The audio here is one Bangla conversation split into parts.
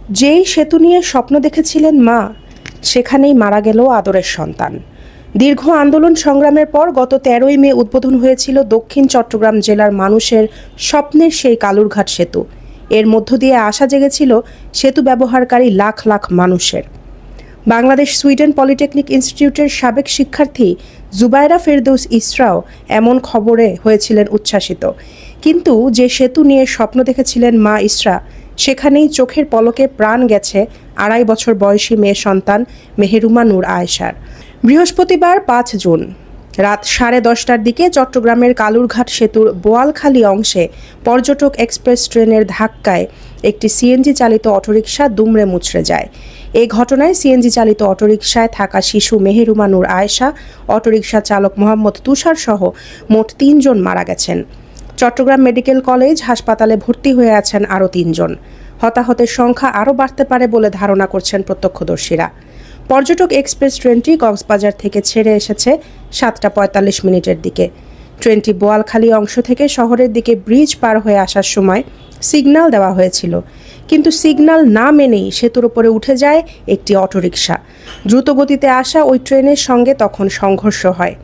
যেই সেতু নিয়ে স্বপ্ন দেখেছিলেন মা, সেখানেই মারা গেল আদরের সন্তান। দীর্ঘ আন্দোলন সংগ্রামের পর গত 13ই মে উদ্বোধন হয়েছিল দক্ষিণ চট্টগ্রাম জেলার মানুষের স্বপ্নের সেই কালুরঘাট সেতু। এর মধ্য দিয়ে আশা জেগেছিল সেতু ব্যবহারকারী লাখ লাখ মানুষের। বাংলাদেশ সুইডেন পলিটেকনিক ইনস্টিটিউটের সাবেক শিক্ষার্থী জুবাইরা ফেরদৌস ইসরাও এমন খবরে হয়েছিলেন উচ্ছ্বাসিত। কিন্তু যে সেতু নিয়ে স্বপ্ন দেখেছিলেন মা ইসরা, সেখানেই চোখের পলকে প্রাণ গেছে 2.5 বছর বয়সী মেয়ে সন্তান মেহেরুমা নূর আয়েশার। বৃহস্পতিবার 5 জুন রাত 10:30টার দিকে চট্টগ্রামের কালুরঘাট সেতুর বোয়ালখালী অংশে পর্যটক এক্সপ্রেস ট্রেনের ধাক্কায় একটি সিএনজি চালিত অটোরিকশা দুমড়ে মুচড়ে যায়। এই ঘটনায় সিএনজি চালিত অটোরিকশায় থাকা শিশু মেহেরুমা নূর আয়েশা, অটোরিকশা চালক মোহাম্মদ তুষার সহ মোট 3 জন মারা গেছেন। চট্টগ্রাম মেডিকেল কলেজ হাসপাতালে ভর্তি হয়ে আছেন আরও 3 জন। হতাহতের সংখ্যা আরও বাড়তে পারে বলে ধারণা করছেন প্রত্যক্ষদর্শীরা। পর্যটক এক্সপ্রেস ট্রেনটি কক্সবাজার থেকে ছেড়ে এসেছে 7:45 দিকে। ট্রেনটি বোয়ালখালী অংশ থেকে শহরের দিকে ব্রিজ পার হয়ে আসার সময় সিগন্যাল দেওয়া হয়েছিল, কিন্তু সিগন্যাল না মেনেই সেতুর উপরে উঠে যায় একটি অটোরিকশা। দ্রুতগতিতে আসা ওই ট্রেনের সঙ্গে তখন সংঘর্ষ হয়।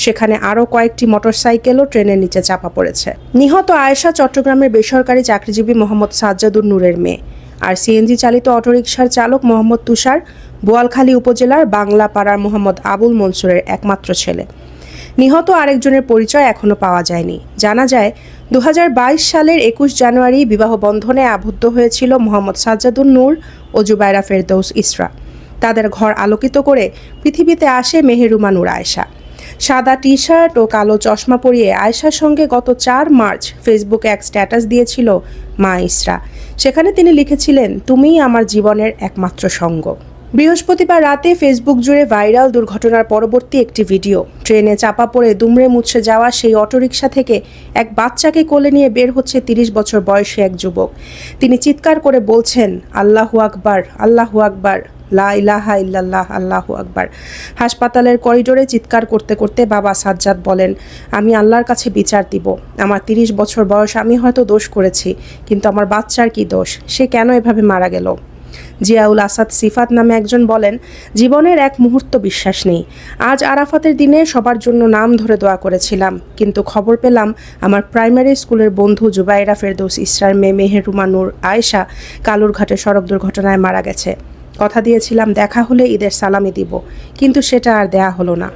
সেখানে আরও কয়েকটি মোটরসাইকেলও ট্রেনের নিচে চাপা পড়েছে। নিহত আয়েশা চট্টগ্রামের বেসরকারি চাকরিজীবী মোহাম্মদ সাজ্জাদুর নূরের মেয়ে, আর সিএনজি চালিত অটোরিকশার চালক মোহাম্মদ তুষার বোয়ালখালী উপজেলার বাংলাপাড়ার মোহাম্মদ আবুল মনসুরের একমাত্র ছেলে। নিহত আরেকজনের পরিচয় এখনও পাওয়া যায়নি। জানা যায় 2022 সালের 21 জানুয়ারি বিবাহ বন্ধনে আবদ্ধ হয়েছিল মোহাম্মদ সাজ্জাদুর নূর ও জুবাইরা ফেরদৌস ইসরা। তাদের ঘর আলোকিত করে পৃথিবীতে আসে মেহেরুমা নূর আয়েশা। সাদা টি শার্ট ও কালো চশমা পরিয়ে আয়েশার সঙ্গে গত 4 মার্চ ফেসবুকে এক স্ট্যাটাস দিয়েছিল মা ইসরা। সেখানে তিনি লিখেছিলেন, তুমিই আমার জীবনের একমাত্র সঙ্গ। বৃহস্পতিবার রাতে ফেসবুক জুড়ে ভাইরাল দুর্ঘটনার পরবর্তী একটি ভিডিও। ট্রেনে চাপা পড়ে দুমড়ে মুচড়ে যাওয়া সেই অটোরিকশা থেকে এক বাচ্চাকে কোলে নিয়ে বের হচ্ছে 30 বছর বয়সী এক যুবক। তিনি চিৎকার করে বলছেন, আল্লাহু আকবার, আল্লাহু আকবার, লা ইলাহা ইল্লাল্লাহ, আল্লাহু আকবার। হাসপাতালের করিডোরে চিৎকার করতে করতে বাবা সাজ্জাদ বলেন, আমি আল্লাহর কাছে বিচার দিব। আমার 30 বছর বয়স, আমি হয়তো দোষ করেছি, কিন্তু আমার বাচ্চার কি দোষ? সে কেন এভাবে মারা গেল? জিয়াউল আসাদ সিফাত নামে একজন বলেন, জীবনের এক মুহূর্ত বিশ্বাস নেই। আজ আরাফাতের দিনে সবার জন্য নাম ধরে দোয়া করেছিলাম, কিন্তু খবর পেলাম আমার প্রাইমারি স্কুলের বন্ধু জুবাইরা ফেরদৌস ইসরার মেয়ে মেহেরুমা নূর আয়েশা কালুরঘাটে সড়ক দুর্ঘটনায় মারা গেছে। কথা দিয়েছিলাম দেখা হলে ঈদের সালামি দিব, কিন্তু সেটা আর দেয়া হলো না।